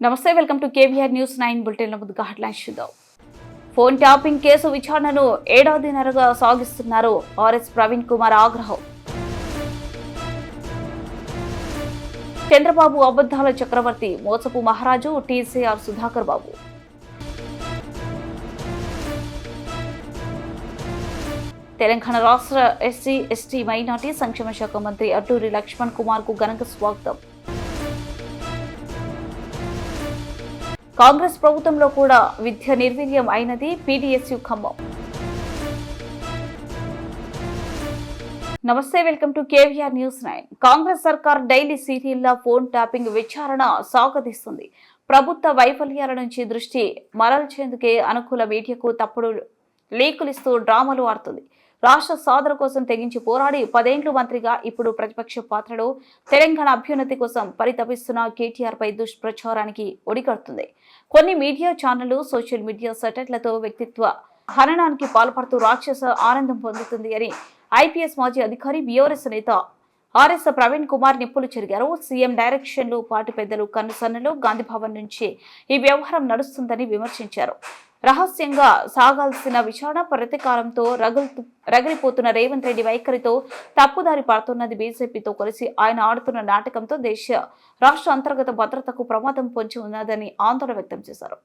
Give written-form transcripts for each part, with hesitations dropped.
నమస్తే, welcome to KVR news 9 bulletin. ముందుగా headlines చూద్దాం. ఫోన్ ట్యాపింగ్ కేసు విచారణను ఏడాదిన్నరగా సాగిస్తున్నారు ఆర్ఎస్ ప్రవీణ్ కుమార్ ఆగ్రహం. చంద్రబాబు అబద్ధాల చక్రవర్తి, మోసపు మహారాజు టీసీఆర్ సుధాకర్ బాబు. తెలంగాణ రాష్ట్ర ఎస్సీ ఎస్టీ మైనార్టీ సంక్షేమ శాఖ మంత్రి అడ్డూరి లక్ష్మణ్ కుమార్ కు ఘనంగా స్వాగతం. కాంగ్రెస్ ప్రభుత్వంలో కూడా విద్య నిర్వీర్యం అయినది పీడీఎస్యూ ఖమ్మం. నమస్తే, welcome to KVR news 9. Congress సర్కార్ డైలీ సీరియల్ల ఫోన్ ట్యాపింగ్ విచారణ సాగదీస్తుంది. ప్రభుత్వ వైఫల్యాల నుంచి దృష్టి మరల్చేందుకే అనుకూల మీడియాకు తప్పుడు లీకులిస్తూ డ్రామాలు ఆడుతుంది. రాష్ట్ర సాధన కోసం తెగించి పోరాడి 10 ఏళ్లు మంత్రిగా ఇప్పుడు ప్రతిపక్ష పాత్రలో తెలంగాణ అభ్యున్నతి కోసం పరితపిస్తున్న కేటీఆర్ పై దుష్ప్రచారానికి ఒడిగడుతుంది. కొన్ని మీడియా ఛానళ్లు సోషల్ మీడియా సెటైర్లతో వ్యక్తిత్వ హననానికి పాల్పడుతూ రాక్షస ఆనందం పొందుతుంది అని ఐపీఎస్ మాజీ అధికారి బీఆర్ఎస్ నేత ఆర్ఎస్ ప్రవీణ్ కుమార్ నిప్పులు చెరిగారు. సీఎం డైరెక్షన్లు పార్టీ పెద్దలు కన్నుసన్నలో గాంధీభవన్ నుంచి ఈ వ్యవహారం నడుస్తుందని విమర్శించారు. రహస్యంగా సాగాల్సిన విచారణ ప్రతీకారంతో రగిలిపోతున్న రేవంత్ రెడ్డి వైఖరితో తప్పుదారి పడుతున్నది. బీజేపీతో కలిసి ఆయన ఆడుతున్న నాటకంతో దేశ రాష్ట్ర అంతర్గత భద్రతకు ప్రమాదం పొంచి ఉన్నదని ఆందోళన వ్యక్తం చేశారు.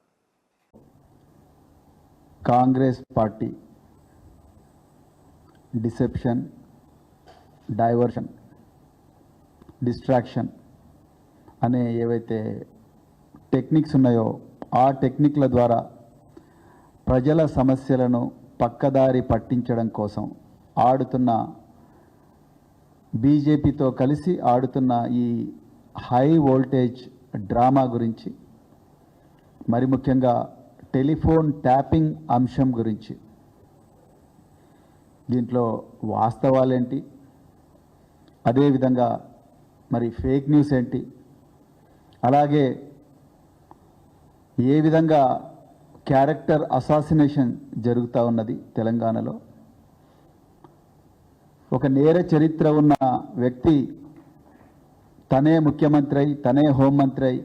Congress party deception, diversion, distraction అనే ఏవైతే టెక్నిక్స్ ఉన్నాయో ఆ టెక్నిక్ల ద్వారా ప్రజల సమస్యలను పక్కదారి పట్టించడం కోసం ఆడుతున్న బీజేపీతో కలిసి ఆడుతున్న ఈ హై వోల్టేజ్ డ్రామా గురించి, మరి ముఖ్యంగా టెలిఫోన్ ట్యాపింగ్ అంశం గురించి, దీంట్లో వాస్తవాలేంటి, అదేవిధంగా మరి ఫేక్ న్యూస్ ఏంటి, అలాగే ఏ విధంగా క్యారెక్టర్ అసాసినేషన్ జరుగుతూ ఉన్నది తెలంగాణలో. ఒక నేర చరిత్ర ఉన్న వ్యక్తి తనే ముఖ్యమంత్రి అయి, తనే హోంమంత్రి అయి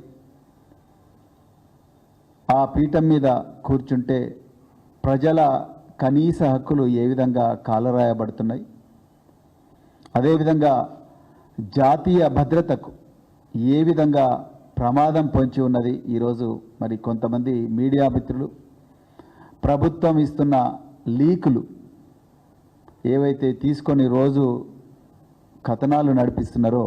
ఆ పీఠం మీద కూర్చుంటే ప్రజల కనీస హక్కులు ఏ విధంగా కాలరాయబడుతున్నాయి, అదేవిధంగా జాతీయ భద్రతకు ఏ విధంగా ప్రమాదం పొంచి ఉన్నది. ఈరోజు మరి కొంతమంది మీడియా మిత్రులు ప్రభుత్వం ఇస్తున్న లీకులు ఏవైతే తీసుకొని రోజు కథనాలు నడిపిస్తున్నారో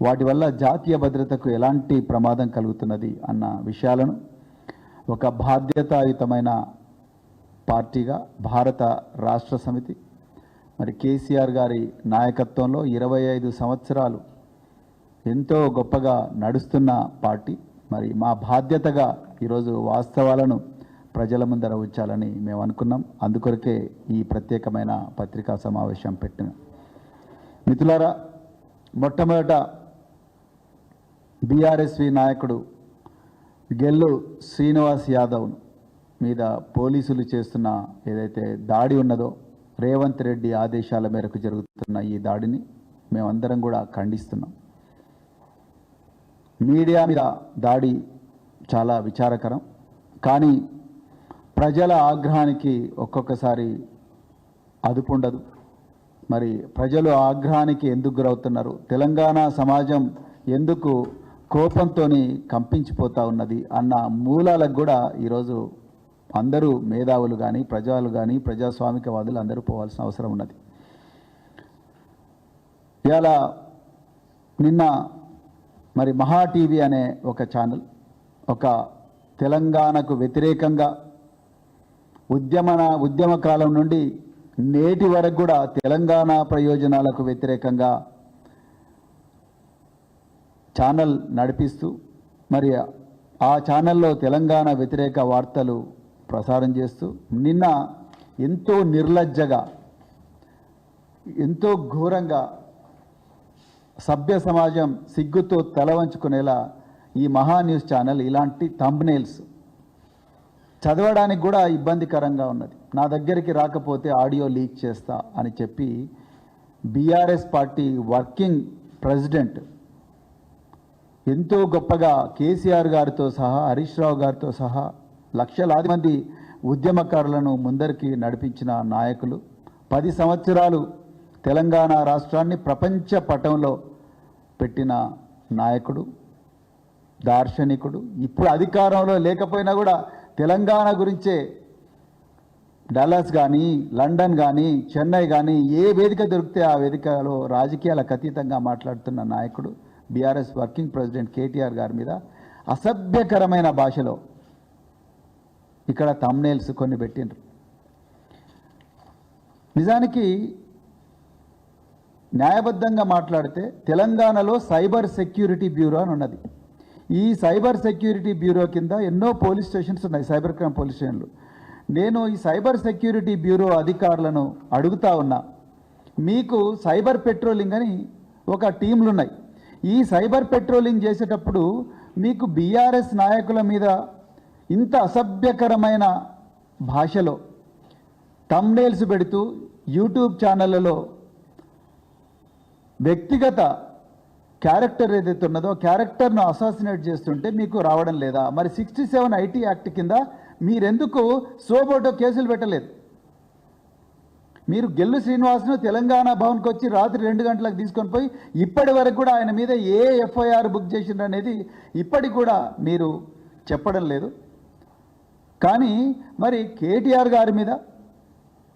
వాటి వల్ల జాతీయ భద్రతకు ఎలాంటి ప్రమాదం కలుగుతున్నది అన్న విషయాలను ఒక బాధ్యతాయుతమైన పార్టీగా భారత రాష్ట్ర సమితి మరి కేసీఆర్ గారి నాయకత్వంలో 25 సంవత్సరాలు ఎంతో గొప్పగా నడుస్తున్న పార్టీ, మరి మా బాధ్యతగా ఈరోజు వాస్తవాలను ప్రజల ముందర ఉంచాలని మేము అనుకున్నాం. అందుకొరకే ఈ ప్రత్యేకమైన పత్రికా సమావేశం పెట్టిన మిత్రులారా, మొట్టమొదట బీఆర్ఎస్వి నాయకుడు గెల్లు శ్రీనివాస్ యాదవ్ మీద పోలీసులు చేస్తున్న ఏదైతే దాడి ఉన్నదో, రేవంత్ రెడ్డి ఆదేశాల మేరకు జరుగుతున్న ఈ దాడిని మేమందరం కూడా ఖండిస్తున్నాం. మీడియా మీద దాడి చాలా విచారకరం, కానీ ప్రజల ఆగ్రహానికి ఒక్కొక్కసారి అదుపు ఉండదు. మరి ప్రజలు ఆగ్రహానికి ఎందుకు గురవుతున్నారు, తెలంగాణ సమాజం ఎందుకు కోపంతో కంపించిపోతూ ఉన్నది అన్న మూలాలకు కూడా ఈరోజు అందరూ మేధావులు కానీ ప్రజలు కానీ ప్రజాస్వామికవాదులు అందరూ పోవాల్సిన అవసరం ఉన్నది. ఇలా నిన్న మరి మహా టీవీ అనే ఒక ఛానల్ ఒక తెలంగాణకు వ్యతిరేకంగా ఉద్యమ కాలం నుండి నేటి వరకు కూడా తెలంగాణ ప్రయోజనాలకు వ్యతిరేకంగా ఛానల్ నడిపిస్తూ మరి ఆ ఛానల్లో తెలంగాణ వ్యతిరేక వార్తలు ప్రసారం చేస్తూ నిన్న ఎంతో నిర్లజ్జగా, ఎంతో ఘోరంగా సభ్య సమాజం సిగ్గుతో తల వంచుకునేలా ఈ మహా న్యూస్ ఛానల్ ఇలాంటి థంబ్నెయిల్స్ చదవడానికి కూడా ఇబ్బందికరంగా ఉన్నది. నా దగ్గరికి రాకపోతే ఆడియో లీక్ చేస్తా అని చెప్పి బీఆర్ఎస్ పార్టీ వర్కింగ్ ప్రెసిడెంట్ ఎంతో గొప్పగా కేసీఆర్ గారితో సహా హరీష్ రావు గారితో సహా లక్షలాది మంది ఉద్యమకారులను ముందరికి నడిపించిన నాయకులు, 10 సంవత్సరాలు తెలంగాణ రాష్ట్రాన్ని ప్రపంచ పటంలో పెట్టిన నాయకుడు, దార్శనికుడు. ఇప్పుడు అధికారంలో లేకపోయినా కూడా తెలంగాణ గురించే డల్లాస్ కానీ, లండన్ కానీ, చెన్నై కానీ ఏ వేదిక దొరికితే ఆ వేదికలో రాజకీయాలకు అతీతంగా మాట్లాడుతున్న నాయకుడు బీఆర్ఎస్ వర్కింగ్ ప్రెసిడెంట్ కేటీఆర్ గారి మీద అసభ్యకరమైన భాషలో ఇక్కడ థంబ్నెయిల్స్ కొన్ని పెట్టిండ్రు. నిజానికి న్యాయబద్ధంగా మాట్లాడితే తెలంగాణలో సైబర్ సెక్యూరిటీ బ్యూరో అని ఉన్నది. ఈ సైబర్ సెక్యూరిటీ బ్యూరో కింద ఎన్నో పోలీస్ స్టేషన్స్ ఉన్నాయి, సైబర్ క్రైమ్ పోలీస్ స్టేషన్లు. నేను ఈ సైబర్ సెక్యూరిటీ బ్యూరో అధికారులను అడుగుతా ఉన్నా, మీకు సైబర్ పెట్రోలింగ్ అని ఒక టీంలు ఉన్నాయి. ఈ సైబర్ పెట్రోలింగ్ చేసేటప్పుడు మీకు బీఆర్ఎస్ నాయకుల మీద ఇంత అసభ్యకరమైన భాషలో థంబ్నెయిల్స్ పెడుతూ యూట్యూబ్ ఛానళ్ళలో వ్యక్తిగత క్యారెక్టర్ ఏదైతే ఉన్నదో క్యారెక్టర్ను అసాసినేట్ చేస్తుంటే మీకు రావడం లేదా? మరి 67 ఐటీ యాక్ట్ కింద మీరెందుకు సోబోటో కేసులు పెట్టలేదు? మీరు గెల్లు శ్రీనివాస్ను తెలంగాణ భవన్కి వచ్చి రాత్రి 2 గంటలకు తీసుకొని పోయి ఇప్పటి వరకు కూడా ఆయన మీద ఏ ఎఫ్ఐఆర్ బుక్ చేసిండ్రు అనేది ఇప్పటికి కూడా మీరు చెప్పడం లేదు. కానీ మరి కేటీఆర్ గారి మీద,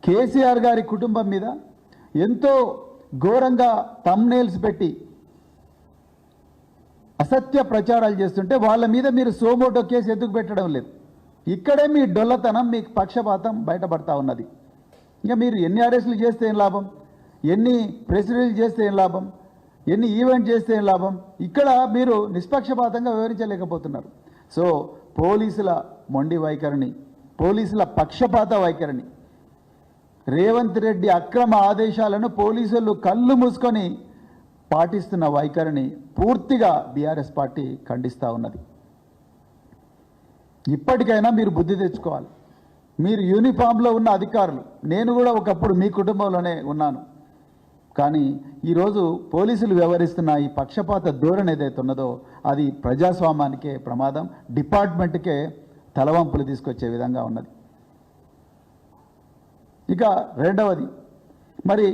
కేసీఆర్ గారి కుటుంబం మీద ఎంతో ఘోరంగా థంబ్నెయిల్స్ పెట్టి అసత్య ప్రచారాలు చేస్తుంటే వాళ్ళ మీద మీరు సోమోటో కేసు ఎందుకు పెట్టడం లేదు? ఇక్కడే మీ డొల్లతనం, మీ పక్షపాతం బయటపడతా ఉన్నది. ఇంకా మీరు ఎన్ని అరెస్టులు చేస్తే ఏం లాభం, ఎన్ని ప్రెస్ రిలీజ్ చేస్తే ఏం లాభం, ఎన్ని ఈవెంట్ చేస్తే ఏం లాభం? ఇక్కడ మీరు నిష్పక్షపాతంగా వివరించలేకపోతున్నారు. సో పోలీసుల మొండి వైఖరిని, పోలీసుల పక్షపాత వైఖరిని, రేవంత్ రెడ్డి అక్రమ ఆదేశాలను పోలీసులు కళ్ళు మూసుకొని పాటిస్తున్న వైఖరిని పూర్తిగా బీఆర్ఎస్ పార్టీ ఖండిస్తూ ఉన్నది. ఇప్పటికైనా మీరు బుద్ధి తెచ్చుకోవాలి. మీరు యూనిఫామ్లో ఉన్న అధికారులు, నేను కూడా ఒకప్పుడు మీ కుటుంబంలోనే ఉన్నాను. కానీ ఈరోజు పోలీసులు వ్యవహరిస్తున్న ఈ పక్షపాత ధోరణి ఏదైతే ఉన్నదో అది ప్రజాస్వామ్యానికే ప్రమాదం, డిపార్ట్మెంట్కే తలవంపులు తీసుకొచ్చే విధంగా ఉన్నది. ఇక రెండవది, మరి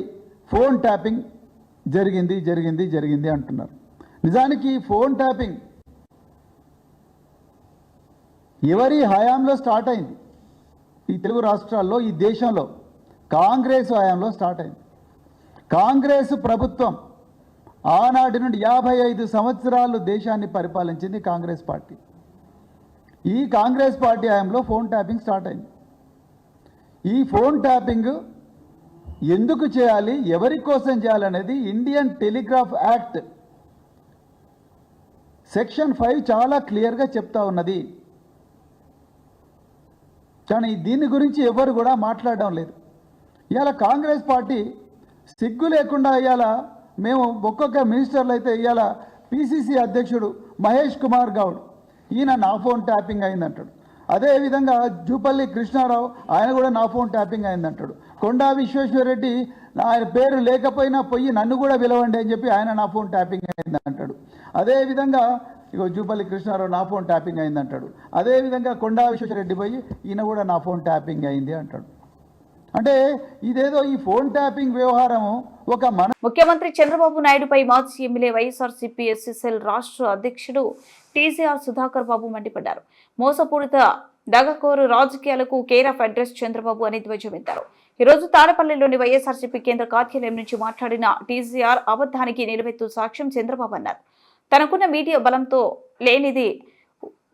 ఫోన్ ట్యాపింగ్ జరిగింది అంటున్నారు. నిజానికి ఫోన్ ట్యాపింగ్ ఎవరి హయాంలో స్టార్ట్ అయింది? ఈ తెలుగు రాష్ట్రాల్లో, ఈ దేశంలో కాంగ్రెస్ హయాంలో స్టార్ట్ అయింది. కాంగ్రెస్ ప్రభుత్వం ఆనాటి నుండి 55 సంవత్సరాలు దేశాన్ని పరిపాలించింది కాంగ్రెస్ పార్టీ. ఈ కాంగ్రెస్ పార్టీ హయాంలో ఫోన్ ట్యాపింగ్ స్టార్ట్ అయింది. ఈ ఫోన్ ట్యాపింగ్ ఎందుకు చేయాలి, ఎవరి కోసం చేయాలనేది ఇండియన్ టెలిగ్రాఫ్ యాక్ట్ సెక్షన్ 5 చాలా క్లియర్గా చెప్తా ఉన్నది. కానీ దీని గురించి ఎవరు కూడా మాట్లాడడం లేదు. ఇవాళ కాంగ్రెస్ పార్టీ సిగ్గు లేకుండా ఇవాళ మేము ఒక్కొక్క మినిస్టర్లు అయితే ఇవాళ పిసిసి అధ్యక్షుడు మహేష్ కుమార్ గౌడ్, ఈయన నా ఫోన్ ట్యాపింగ్ అయిందంటాడు. అదేవిధంగా జూపల్లి కృష్ణారావు, ఆయన కూడా నా ఫోన్ ట్యాపింగ్ అయిందంటాడు. కొండా విశ్వేశ్వరరెడ్డి, ఆయన పేరు లేకపోయినా పోయి నన్ను కూడా పిలవండి అని చెప్పి ఆయన నా ఫోన్ ట్యాపింగ్ అయిందంటాడు. అదేవిధంగా ఇగో జూపల్లి కృష్ణారావు నా ఫోన్ ట్యాపింగ్ అయిందంటాడు. అదేవిధంగా కొండా విశ్వేశ్వరరెడ్డి పోయి ఈయన కూడా నా ఫోన్ ట్యాపింగ్ అయింది అంటాడు. అంటే ఇదేదో ఈ ఫోన్ ట్యాపింగ్ వ్యవహారము ఒక ముఖ్యమంత్రి చంద్రబాబు నాయుడుపై మాజీ ఎమ్మెల్యే వైఎస్ఆర్సీపీ ఎస్ఎస్ఎల్ రాష్ట్ర అధ్యక్షుడు టీజీఆర్ సుధాకర్ బాబు మండిపడ్డారు. మోసపూరిత దగకోరు రాజకీయాలకు కేర్ ఆఫ్ అడ్రస్ చంద్రబాబు అని ధ్వజమెత్తారు. ఈ రోజు తాడపల్లిలోని వైఎస్ఆర్సీపీ కేంద్ర కార్యాలయం నుంచి మాట్లాడిన టీజీఆర్ అబద్ధానికి నిలబెత్తు సాక్ష్యం చంద్రబాబు అన్నారు. తనకున్న మీడియా బలంతో లేనిది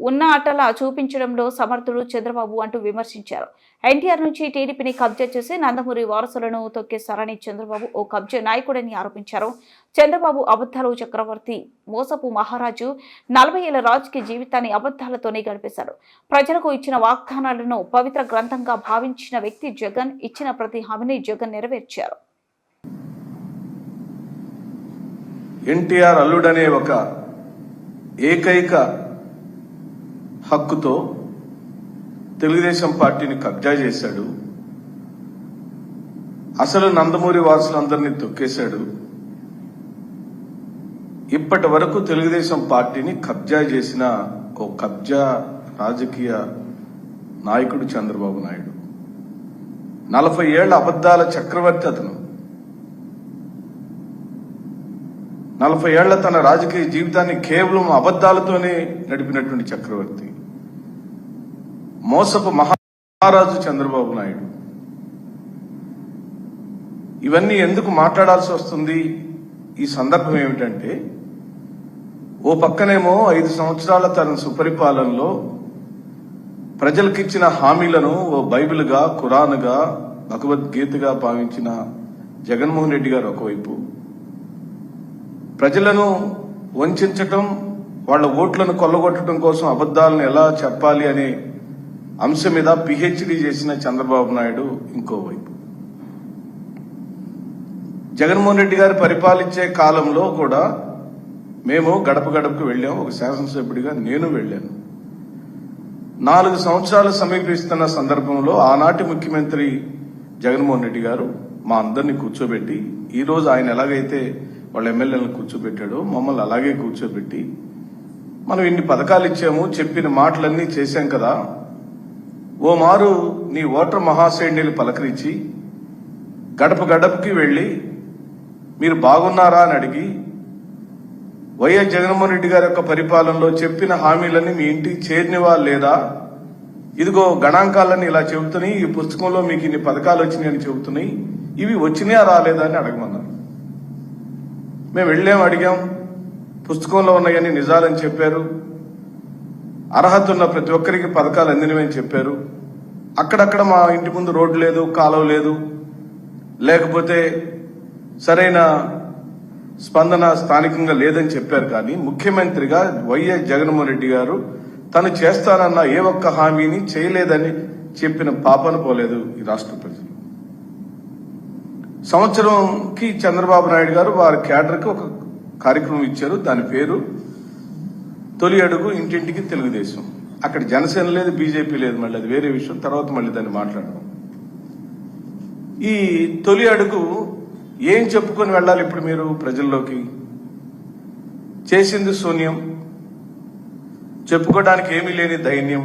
ఉన్న అటలా చూపించడంలో సమర్థుడు చంద్రబాబు అంటూ విమర్శించారు. ఎన్టీఆర్ నుంచి టీడీపీని కబ్జా చేసి నందమూరి వారసులను తొక్కేశారని చంద్రబాబు ఓ కబ్జా నాయకుడని ఆరోపించారు. చంద్రబాబు అబద్ధాలు చక్రవర్తి, మోసపు మహారాజు, 40 ఏళ్ల రాజకీయ జీవితాన్ని అబద్ధాలతోనే గడిపేశారు. ప్రజలకు ఇచ్చిన వాగ్దానాలను పవిత్ర గ్రంథంగా భావించిన వ్యక్తి జగన్. ఇచ్చిన ప్రతి హామీని జగన్ నెరవేర్చారు. ఎన్టీఆర్ అల్లుడనే ఒక ఏకైక హక్కుతో తెలుగుదేశం పార్టీని కబ్జా చేశాడు. అసలు నందమూరి వారసులందరినీ తొక్కేశాడు. ఇప్పటి వరకు తెలుగుదేశం పార్టీని కబ్జా చేసిన ఓ కబ్జా రాజకీయ నాయకుడు చంద్రబాబు నాయుడు. 40 ఏళ్ల అబద్దాల చక్రవర్తి అతను. 40 ఏళ్ల తన రాజకీయ జీవితాన్ని కేవలం అబద్దాలతోనే నడిపినటువంటి చక్రవర్తి, మోసపు మహారాజు చంద్రబాబు నాయుడు. ఇవన్నీ ఎందుకు మాట్లాడాల్సి వస్తుంది? ఈ సందర్భం ఏమిటంటే, ఓ పక్కనేమో 5 సంవత్సరాల తన సుపరిపాలనలో ప్రజలకిచ్చిన హామీలను ఓ బైబిల్గా, ఖురాన్గా, భగవద్గీతగా భావించిన జగన్మోహన్ రెడ్డి గారు ఒకవైపు, ప్రజలను వంచటం, వాళ్ళ ఓట్లను కొల్లగొట్టడం కోసం అబద్దాలను ఎలా చెప్పాలి అనే అంశం మీద పిహెచ్డి చేసిన చంద్రబాబు నాయుడు ఇంకోవైపు. జగన్మోహన్ రెడ్డి గారు పరిపాలించే కాలంలో కూడా మేము గడప గడపకు వెళ్ళాము. ఒక శాసనసభ్యుడిగా నేను వెళ్ళాను. 4 సంవత్సరాలు సమీపిస్తున్న సందర్భంలో ఆనాటి ముఖ్యమంత్రి జగన్మోహన్ రెడ్డి గారు మా అందరినీ కూర్చోబెట్టి, ఈ రోజు ఆయన ఎలాగైతే వాళ్ళ ఎమ్మెల్యేలను కూర్చోబెట్టాడో మమ్మల్ని అలాగే కూర్చోబెట్టి, మనం ఇన్ని పథకాలు ఇచ్చాము, చెప్పిన మాటలన్నీ చేశాం కదా, ఓ మారు నీ ఓటర్ మహాశైన్యులు పలకరించి గడప గడపకి వెళ్లి మీరు బాగున్నారా అని అడిగి, వైఎస్ జగన్మోహన్ రెడ్డి గారి యొక్క పరిపాలనలో చెప్పిన హామీలన్నీ మీ ఇంటికి చేరినవా లేదా, ఇదిగో గణాంకాలన్నీ ఇలా చెబుతున్నాయి, ఈ పుస్తకంలో మీకు ఇన్ని పథకాలు వచ్చినాయని చెబుతున్నాయి, ఇవి వచ్చినాయా రాలేదా అని అడగమన్నారు. మేము వెళ్ళాం, అడిగాం, పుస్తకంలో ఉన్నాయని నిజాలని చెప్పారు. అర్హత ఉన్న ప్రతి ఒక్కరికి పథకాలు అందినవని చెప్పారు. అక్కడక్కడ మా ఇంటి ముందు రోడ్డు లేదు, కాలువ లేదు, లేకపోతే సరైన స్పందన స్థానికంగా లేదని చెప్పారు. కానీ ముఖ్యమంత్రిగా వైఎస్ జగన్మోహన్ రెడ్డి గారు తను చేస్తానన్న ఏ ఒక్క హామీని చేయలేదని చెప్పిన పాపన పోలేదు ఈ రాష్ట్ర ప్రజలు. సంవత్సరంకి చంద్రబాబు నాయుడు గారు వారి క్యాడర్కి ఒక కార్యక్రమం ఇచ్చారు. దాని పేరు తొలి అడుగు ఇంటింటికి తెలుగుదేశం. అక్కడ జనసేన లేదు, బీజేపీ లేదు, మళ్ళీ అది వేరే విషయం, తర్వాత మళ్ళీ దాన్ని మాట్లాడదాం. ఈ తొలి అడుగు ఏం చెప్పుకొని వెళ్ళాలి ఇప్పుడు మీరు ప్రజల్లోకి? చేసింది శూన్యం, చెప్పుకోవడానికి ఏమీ లేని దైన్యం,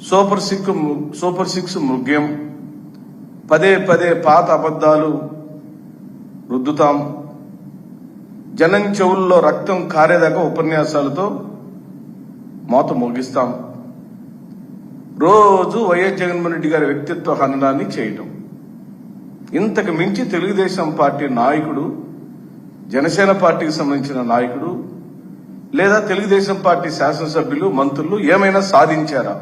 సూపర్ సిక్స్ మృగ్యం, పదే పదే పాత అబద్దాలు రుద్దుతాం, జనం చెవుల్లో రక్తం కారేదాకా ఉపన్యాసాలతో మోత మోగిస్తాం, రోజు వైఎస్ జగన్మోహన్ రెడ్డి గారి వ్యక్తిత్వ హననాన్ని చేయటం. ఇంతకు మించి తెలుగుదేశం పార్టీ నాయకుడు, జనసేన పార్టీకి సంబంధించిన నాయకుడు లేదా తెలుగుదేశం పార్టీ శాసనసభ్యులు, మంత్రులు ఏమైనా సాధించారా?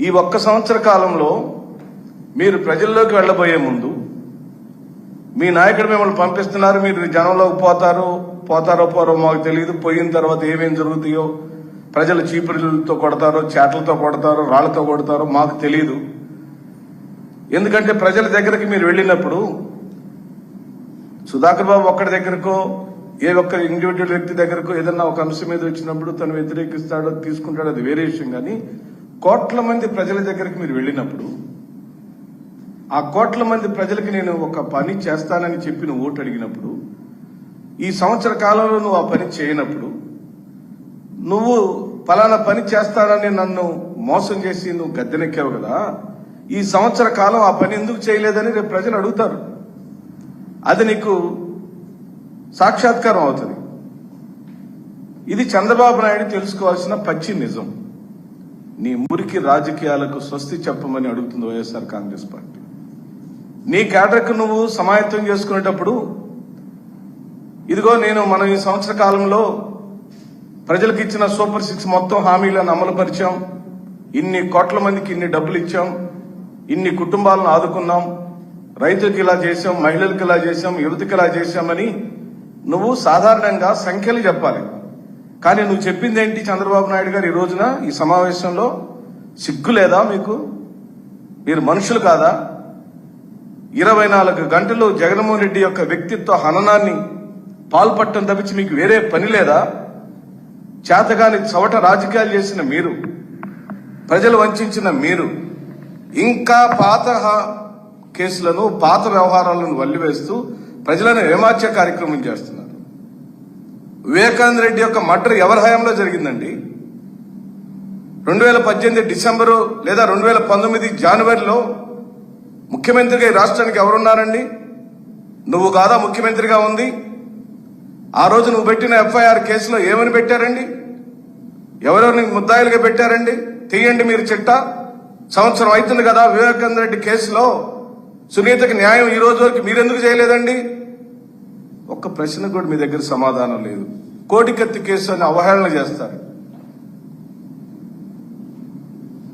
ఈ 1 సంవత్సర కాలంలో మీరు ప్రజల్లోకి వెళ్లబోయే ముందు మీ నాయకుడు మిమ్మల్ని పంపిస్తున్నారు, మీరు జనంలోకి పోతారో పోరో మాకు తెలియదు, పోయిన తర్వాత ఏమేం జరుగుతాయో, ప్రజలు చీపురులతో కొడతారో, చేటలతో కొడతారో, రాళ్లతో కొడతారో మాకు తెలియదు. ఎందుకంటే ప్రజల దగ్గరికి మీరు వెళ్ళినప్పుడు సుధాకర్ బాబు ఒక్కడి దగ్గరకో, ఏ ఒక్క ఇండివిజువల్ వ్యక్తి దగ్గరకో ఏదన్నా ఒక అంశం మీద వచ్చినప్పుడు తను వ్యతిరేకిస్తాడో తీసుకుంటాడో అది వేరే విషయం. కానీ కోట్ల మంది ప్రజల దగ్గరికి మీరు వెళ్ళినప్పుడు, ఆ కోట్ల మంది ప్రజలకి నేను ఒక పని చేస్తానని చెప్పి నువ్వు ఓటు అడిగినప్పుడు, ఈ సంవత్సర కాలంలో నువ్వు ఆ పని చేయనప్పుడు, నువ్వు ఫలానా పని చేస్తానని నన్ను మోసం చేసి నువ్వు గద్దెనెక్కావు కదా, ఈ సంవత్సర కాలం ఆ పని ఎందుకు చేయలేదని రేపు ప్రజలు అడుగుతారు. అది నీకు సాక్షాత్కారం అవుతుంది. ఇది చంద్రబాబు నాయుడు తెలుసుకోవాల్సిన పచ్చి నిజం. నీ మురికి రాజకీయాలకు స్వస్తి చెప్పమని అడుగుతుంది వైఎస్ఆర్ కాంగ్రెస్ పార్టీ. నీ క్యాడర్కు నువ్వు సమాయత్తం చేసుకునేటప్పుడు, ఇదిగో మనం ఈ సంవత్సర కాలంలో ప్రజలకు ఇచ్చిన సూపర్ 6 మొత్తం హామీలను అమలు పరిచాం, ఇన్ని కోట్ల మందికి ఇన్ని డబ్బులు ఇచ్చాం, ఇన్ని కుటుంబాలను ఆదుకున్నాం, రైతులకు ఇలా చేశాం, మహిళలకు ఇలా చేశాం, యువతకి ఇలా చేశామని నువ్వు సాధారణంగా సంఖ్యలు చెప్పాలి. కానీ నువ్వు చెప్పింది ఏంటి చంద్రబాబు నాయుడు గారు ఈ రోజున ఈ సమావేశంలో? సిగ్గు లేదా మీకు? మీరు మనుషులు కాదా? 24 గంటలు జగన్మోహన్ రెడ్డి యొక్క వ్యక్తిత్వ హననాన్ని పాల్పట్టడం తప్పించి మీకు వేరే పని లేదా? చేతగాని చవట రాజకీయాలు చేసిన మీరు, ప్రజలు వంచిన మీరు ఇంకా పాత కేసులను, పాత వ్యవహారాలను వల్లివేస్తూ ప్రజలను ఏమార్చే కార్యక్రమం చేస్తున్నారు. వివేకానంద రెడ్డి యొక్క మర్డర్ ఎవరి హయాంలో జరిగిందండి? 2018 డిసెంబరు లేదా 2019 జనవరిలో ముఖ్యమంత్రిగా ఈ రాష్ట్రానికి ఎవరున్నారండి? నువ్వు కాదా ముఖ్యమంత్రిగా ఉంది? ఆ రోజు నువ్వు పెట్టిన ఎఫ్ఐఆర్ కేసులో ఏమని పెట్టారండి? ఎవరెవరిని ముద్దాయిలుగా పెట్టారండి? తీయండి మీరు చిట్టా. సంవత్సరం అవుతుంది కదా వివేకానంద రెడ్డి కేసులో. సునీతకి న్యాయం ఈ రోజు వరకు మీరెందుకు చేయలేదండి? ఒక్క ప్రశ్న కూడా మీ దగ్గర సమాధానం లేదు. కోడికత్తి కేసు అని అవహేళన చేస్తారు.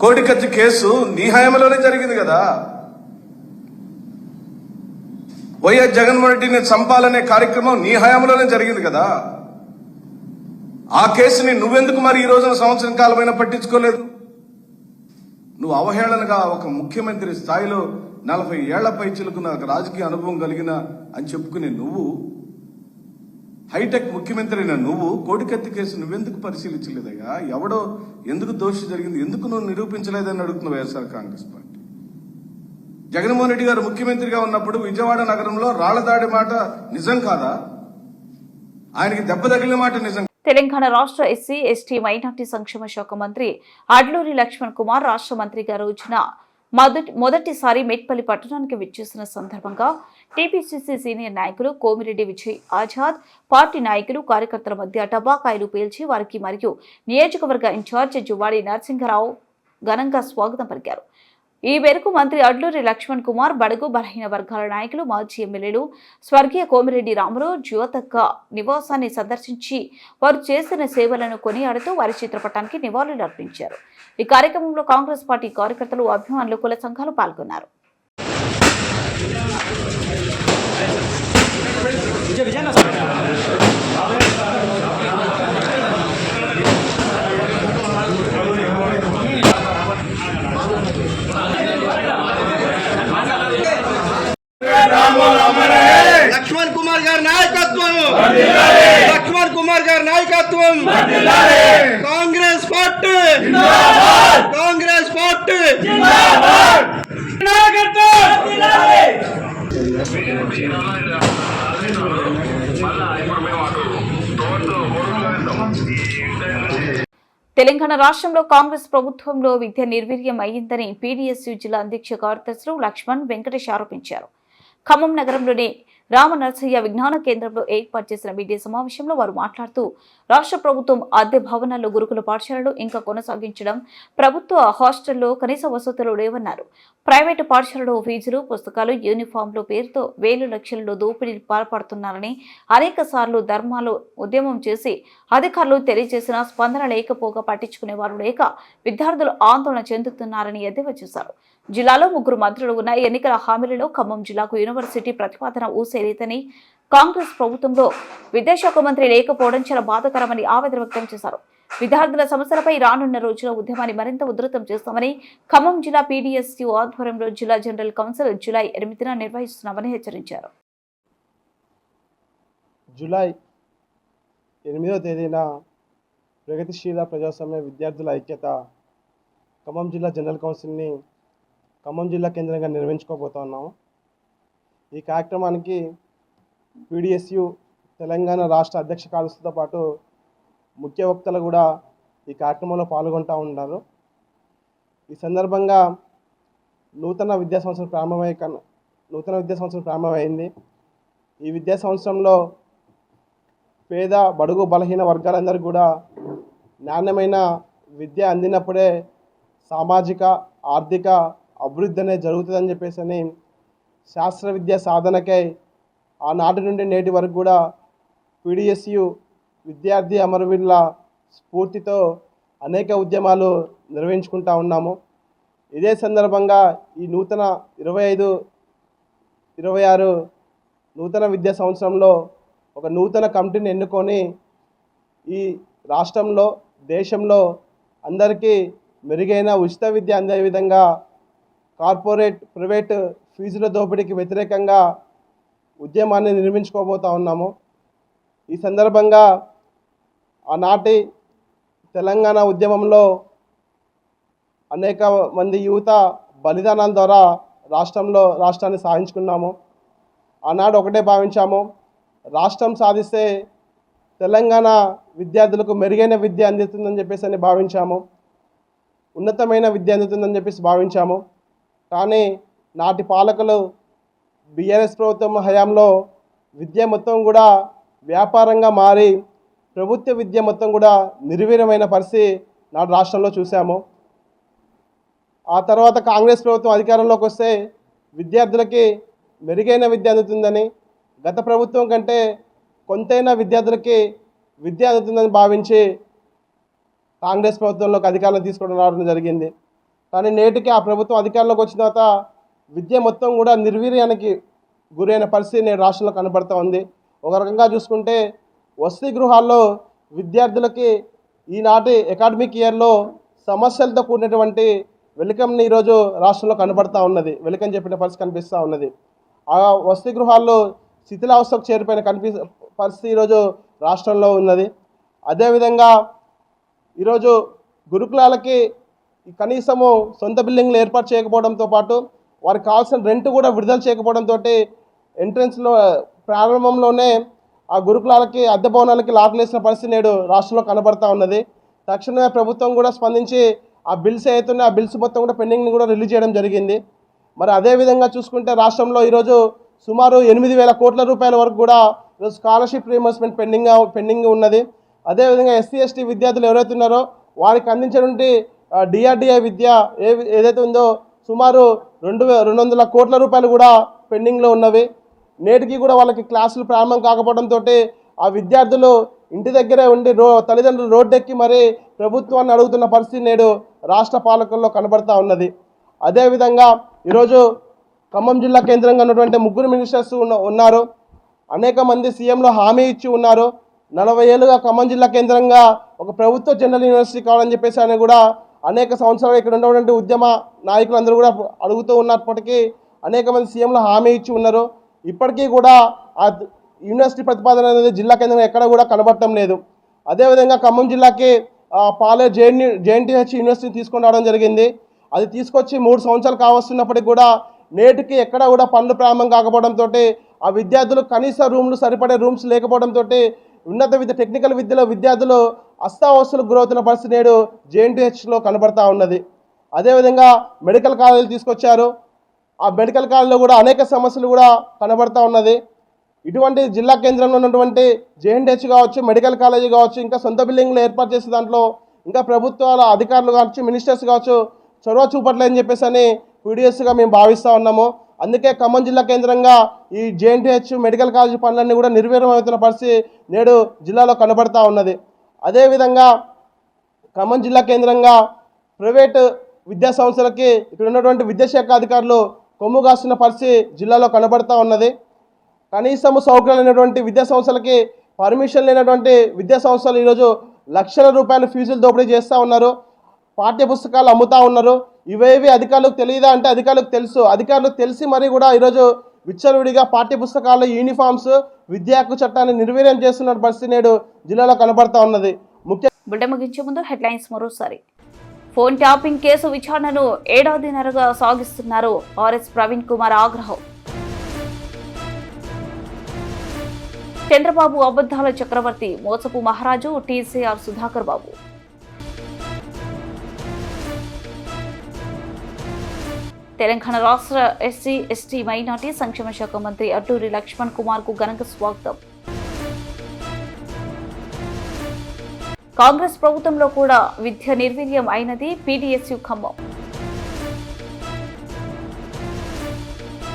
కోడికత్తి కేసు నీ హయాంలోనే జరిగింది కదా. వైఎస్ జగన్మోహన్ రెడ్డిని చంపాలనే కార్యక్రమం నీ హయాంలోనే జరిగింది కదా. ఆ కేసుని నువ్వెందుకు మరి ఈ రోజున సంవత్సరం కాలమైనా పట్టించుకోలేదు? నువ్వు అవహేళనగా ఒక ముఖ్యమంత్రి స్థాయిలో 40 ఏళ్ల పైచిలుకున్న రాజకీయ అనుభవం కలిగిన అని చెప్పుకునే నువ్వు, హైటెక్ ముఖ్యమంత్రి అయిన నువ్వు కోడికత్తి కేసు నువ్వెందుకు పరిశీలించలేదయ్యా? ఎవడో ఎందుకు దోషి జరిగింది ఎందుకు నువ్వు నిరూపించలేదని అడుగుతున్న వైఎస్ఆర్ కాంగ్రెస్ పార్టీ. జగన్మోహన్ రెడ్డి గారు ముఖ్యమంత్రిగా ఉన్నప్పుడు విజయవాడ నగరంలో రాళ్ల దాడి మాట నిజం కాదా? ఆయనకి దెబ్బ తగిలిన మాట నిజం. తెలంగాణ రాష్ట్ర ఎస్సీ ఎస్టీ మైనార్టీ సంక్షేమ శాఖ మంత్రి అడ్లూరి లక్ష్మణ్ కుమార్ రాష్ట్ర మంత్రిగా రోజున మొదటిసారి మెట్పల్లి పట్టణానికి విచ్చేసిన సందర్భంగా టీపీసీసీ సీనియర్ నాయకులు కోమిరెడ్డి విజయ్ ఆజాద్, పార్టీ నాయకులు కార్యకర్తల మధ్య టపాకాయలు పేల్చి వారికి మరియు నియోజకవర్గ ఇన్ఛార్జ్ జువాడి నరసింహరావు ఘనంగా స్వాగతం పలికారు. ఈ మేరకు మంత్రి అడ్లూరి లక్ష్మణ్ కుమార్ బడుగు బలహీన వర్గాల నాయకులు మాజీ ఎమ్మెల్యేలు స్వర్గీయ కోమిరెడ్డి రామారావు జ్యోతక్క నివాసాన్ని సందర్శించి వారు చేసిన సేవలను కొనియాడుతూ వారి చిత్రపటానికి నివాళులు అర్పించారు. ఈ కార్యక్రమంలో కాంగ్రెస్ పార్టీ కార్యకర్తలు, అభిమానులు, కుల సంఘాలు పాల్గొన్నారు. లక్ష్మణ్ కుమార్ గారి నాయకత్వం, లక్ష్మణ్ కుమార్ గారి నాయకత్వం, కాంగ్రెస్ పార్టీ, కాంగ్రెస్ పార్టీ. తెలంగాణ రాష్ట్రంలో కాంగ్రెస్ ప్రభుత్వంలో విద్య నిర్వీర్యం అయ్యిందని పీడీఎస్యూ జిల్లా అధ్యక్ష కార్యదర్శులు లక్ష్మణ్ వెంకటేష్ ఆరోపించారు. ఖమ్మం నగరంలోని రామనరసయ్య విజ్ఞాన కేంద్రంలో ఏర్పాటు చేసిన మీడియా సమావేశంలో వారు మాట్లాడుతూ రాష్ట్ర ప్రభుత్వం అద్దె భవనాల్లో గురుకుల పాఠశాలలు ఇంకా కొనసాగించడం, ప్రభుత్వ హాస్టల్లో కనీస వసతులు లేవన్నారు. ప్రైవేటు పాఠశాలలో ఫీజులు, పుస్తకాలు, యూనిఫామ్లు పేరుతో వేలు లక్షల్లో దోపిడీ పాల్పడుతున్నారని అనేక సార్లు ధర్మాలు ఉద్యమం చేసి అధికారులు తెలియజేసిన స్పందన లేకపోగా పట్టించుకునే వారు లేక విద్యార్థులు ఆందోళన చెందుతున్నారని ఎద్దేవా చేశారు. జిల్లాలో 3 మంత్రులు ఉన్న ఎన్నికల హామీలలో ఖమ్మం జిల్లాకు యూనివర్సిటీ ప్రతిపాదన ఊసేలేదని, కాంగ్రెస్ ప్రభుత్వంలో విద్యాశాఖ మంత్రి లేకపోవడం చాలా బాధాకరమని ఆవేదన వ్యక్తం చేశారు. విద్యార్థుల సమస్యలపై రానున్న రోజుల్లో ఉద్యమాన్ని మరింత ఉధృతం చేస్తామని ఖమ్మం జిల్లా పీడీఎస్యూ ఆధ్వర్యంలో జిల్లా జనరల్ కౌన్సిల్ జూలై 8న నిర్వహిస్తున్నామని హెచ్చరించారు. జూలై 8వ తేదీన ప్రగతిశీల ప్రజాస్వామ్య విద్యార్థుల ఐక్యత ఖమ్మం జిల్లా జనరల్ కౌన్సిల్ని ఖమ్మం జిల్లా కేంద్రంగా నిర్వహించుకోబోతా ఉన్నాము. ఈ కార్యక్రమానికి పీడీఎస్యూ తెలంగాణ రాష్ట్ర అధ్యక్ష కార్యదర్శులతో పాటు ముఖ్య వక్తలు కూడా ఈ కార్యక్రమంలో పాల్గొంటూ ఉన్నారు. ఈ సందర్భంగా నూతన విద్యా సంవత్సరం ప్రారంభమైంది. ఈ విద్యా సంవత్సరంలో పేద, బడుగు, బలహీన వర్గాలందరూ కూడా నాణ్యమైన విద్య అందినప్పుడే సామాజిక, ఆర్థిక అభివృద్ధి అనేది జరుగుతుందని చెప్పేసి శాస్త్ర విద్యా సాధనకై ఆనాటి నుండి నేటి వరకు కూడా పీడీఎస్యూ విద్యార్థి అమరవీరుల స్ఫూర్తితో అనేక ఉద్యమాలు నిర్వహించుకుంటూ ఉన్నాము. ఇదే సందర్భంగా ఈ నూతన 25-26 నూతన విద్యా సంవత్సరంలో ఒక నూతన కమిటీని ఎన్నుకొని ఈ రాష్ట్రంలో, దేశంలో అందరికీ మెరుగైన ఉచిత విద్య అందే విధంగా కార్పొరేట్, ప్రైవేట్ ఫీజుల దోపిడీకి వ్యతిరేకంగా ఉద్యమాన్ని నిర్మించుకోబోతా ఉన్నాము. ఈ సందర్భంగా ఆనాటి తెలంగాణ ఉద్యమంలో అనేక మంది యువత బలిదానాల ద్వారా రాష్ట్రాన్ని సాధించుకున్నాము. ఆనాడు ఒకటే భావించాము, రాష్ట్రం సాధిస్తే తెలంగాణ విద్యార్థులకు మెరుగైన విద్య అందిస్తుందని చెప్పేసి అని భావించాము, ఉన్నతమైన విద్య అందుతుందని చెప్పేసి భావించాము. కానీ నాటి పాలకులు బీఆర్ఎస్ ప్రభుత్వం హయాంలో విద్య మొత్తం కూడా వ్యాపారంగా మారి ప్రభుత్వ విద్య మొత్తం కూడా నిర్వీర్యమైన పరిస్థితి నాటి రాష్ట్రంలో చూసాము. ఆ తర్వాత కాంగ్రెస్ ప్రభుత్వం అధికారంలోకి వస్తే విద్యార్థులకి మెరుగైన విద్య అందుతుందని, గత ప్రభుత్వం కంటే కొంతైనా విద్యార్థులకి విద్య అందుతుందని భావించి కాంగ్రెస్ ప్రభుత్వంలోకి అధికారంలో తీసుకోవడం రావడం జరిగింది. కానీ నేటికి ఆ ప్రభుత్వం అధికారంలోకి వచ్చిన తర్వాత విద్య మొత్తం కూడా నిర్వీర్యానికి గురైన పరిస్థితి నేడు రాష్ట్రంలో కనబడుతూ ఉంది. ఒక రకంగా చూసుకుంటే వసతి గృహాల్లో విద్యార్థులకి ఈనాటి అకాడమిక్ ఇయర్లో సమస్యలతో కూడినటువంటి వెలికంని ఈరోజు రాష్ట్రంలో కనబడుతూ ఉన్నది, వెలికని చెప్పిన పరిస్థితి కనిపిస్తూ ఉన్నది. ఆ వసతి గృహాల్లో శిథిలావస్థకు చేరిపోయిన పరిస్థితి ఈరోజు రాష్ట్రంలో ఉన్నది. అదేవిధంగా ఈరోజు గురుకులాలకి కనీసము సొంత బిల్డింగ్లు ఏర్పాటు చేయకపోవడంతో పాటు వారికి కావాల్సిన రెంట్ కూడా విడుదల చేయకపోవడంతో ఎంట్రన్స్లో ప్రారంభంలోనే ఆ గురుకులాలకి అద్దె భవనాలకి లాక్లు వేసిన పరిస్థితి నేడు రాష్ట్రంలో కనబడతా ఉన్నది. తక్షణమే ప్రభుత్వం కూడా స్పందించి ఆ బిల్స్ ఏవైతున్నాయో ఆ బిల్స్ మొత్తం కూడా పెండింగ్ని కూడా రిలీజ్ చేయడం జరిగింది. మరి అదేవిధంగా చూసుకుంటే రాష్ట్రంలో ఈరోజు సుమారు 8,000 కోట్ల రూపాయల వరకు కూడా ఈరోజు స్కాలర్షిప్ రీయింబర్స్మెంట్ పెండింగ్ ఉన్నది. అదేవిధంగా ఎస్సీ ఎస్టీ విద్యార్థులు ఎవరైతే ఉన్నారో వారికి అందించినటువంటి డిఆర్డిఐ విద్య ఏదైతే ఉందో సుమారు 200 కోట్ల రూపాయలు కూడా పెండింగ్లో ఉన్నవి. నేటికి కూడా వాళ్ళకి క్లాసులు ప్రారంభం కాకపోవడంతో ఆ విద్యార్థులు ఇంటి దగ్గరే ఉండి తల్లిదండ్రులు రోడ్డెక్కి మరి ప్రభుత్వాన్ని అడుగుతున్న పరిస్థితి నేడు రాష్ట్ర పాలకుల్లో కనబడతా ఉన్నది. అదేవిధంగా ఈరోజు ఖమ్మం జిల్లా కేంద్రంగా ఉన్నటువంటి 3 మినిస్టర్స్ ఉన్నారు. అనేక మంది సీఎంలు హామీ ఇచ్చి ఉన్నారు. 40 ఏళ్ళుగా ఖమ్మం జిల్లా కేంద్రంగా ఒక ప్రభుత్వ జనరల్ యూనివర్సిటీ కావాలని చెప్పేసి అని కూడా అనేక సంవత్సరాలు ఇక్కడ ఉన్నటువంటి ఉద్యమ నాయకులందరూ కూడా అడుగుతూ ఉన్నప్పటికీ అనేక మంది సీఎంలు హామీ ఇచ్చి ఉన్నారు. ఇప్పటికీ కూడా ఆ యూనివర్సిటీ ప్రతిపాదన అనేది జిల్లా కేంద్రంగా ఎక్కడ కూడా కనబడటం లేదు. అదేవిధంగా ఖమ్మం జిల్లాకి పాలే జేఎన్టీహెచ్ యూనివర్సిటీ తీసుకొని రావడం జరిగింది. అది తీసుకొచ్చి 3 సంవత్సరాలు కావస్తున్నప్పటికీ కూడా నేటికి ఎక్కడ కూడా పనులు ప్రారంభం కాకపోవడంతో ఆ విద్యార్థులు కనీస సరిపడే రూమ్స్ లేకపోవడంతో ఉన్నత విద్య టెక్నికల్ విద్యలో విద్యార్థులు అస్తావస్థలకు గురవుతున్న పరిస్థితి నేడు జేఎన్టీహెచ్లో కనబడతా ఉన్నది. అదేవిధంగా మెడికల్ కాలేజీలు తీసుకొచ్చారు. ఆ మెడికల్ కాలేజీలో కూడా అనేక సమస్యలు కూడా కనబడతా ఉన్నది. ఇటువంటి జిల్లా కేంద్రంలో ఉన్నటువంటి జేఎన్టీహెచ్ కావచ్చు, మెడికల్ కాలేజీ కావచ్చు, ఇంకా సొంత బిల్డింగ్లు ఏర్పాటు చేసే దాంట్లో ఇంకా ప్రభుత్వాల అధికారులు కావచ్చు, మినిస్టర్స్ కావచ్చు చొరవ చూపట్లేదని చెప్పేసి అని పీడిఎస్గా మేము భావిస్తూ ఉన్నాము. అందుకే ఖమ్మం జిల్లా కేంద్రంగా ఈ జేఎన్టీహెచ్ మెడికల్ కాలేజీ పనులన్నీ కూడా నిర్వీర్యమవుతున్న పరిస్థితి నేడు జిల్లాలో కనబడతా ఉన్నది. అదేవిధంగా ఖమ్మం జిల్లా కేంద్రంగా ప్రైవేటు విద్యా సంస్థలకి ఇక్కడ ఉన్నటువంటి విద్యాశాఖ అధికారులు కొమ్ము కాస్తున్న పరిస్థితి జిల్లాలో కనబడతా ఉన్నది. కనీసము సౌకర్యాలు లేనటువంటి విద్యా సంస్థలకి పర్మిషన్ లేనటువంటి విద్యా సంస్థలు ఈరోజు లక్షల రూపాయల ఫీజులు దోపిడీ చేస్తూ ఉన్నారు. పాఠ్య పుస్తకాలు అమ్ముతూ ఉన్నారు. ఇవేవి అధికారులకు తెలియదా అంటే అధికారులకు తెలుసు. అధికారులకు తెలిసి మరి కూడా ఈరోజు విచ్చలవిడిగా పాఠ్య పుస్తకాలు, యూనిఫామ్స్, విద్యా హక్కు చట్టాన్ని నిర్వీర్యం చేస్తున్న పరిస్థితి నేడు జిల్లాలో కనబడతా ఉన్నది. బులెటిన్ ముగించే ముందు హెడ్లైన్స్ మరోసారి. ఫోన్ ట్యాపింగ్ కేసు విచారణను 7వ సాగిస్తున్నారు ఆర్ఎస్ ప్రవీణ్ కుమార్ ఆగ్రహం. చంద్రబాబు అబద్ధాల చక్రవర్తి, మోసపు మహారాజు టీసీఆర్ సుధాకర్ బాబు. తెలంగాణ రాష్ట్ర ఎస్సీ ఎస్టీ మైనార్టీ సంక్షేమ శాఖ మంత్రి అడ్డూరి లక్ష్మణ్ కుమార్ కు ఘనంగా స్వాగతం. కాంగ్రెస్ ప్రభుత్వంలో కూడా విద్య నిర్వీర్యం అయినది పీడీఎస్యు ఖమ్మం.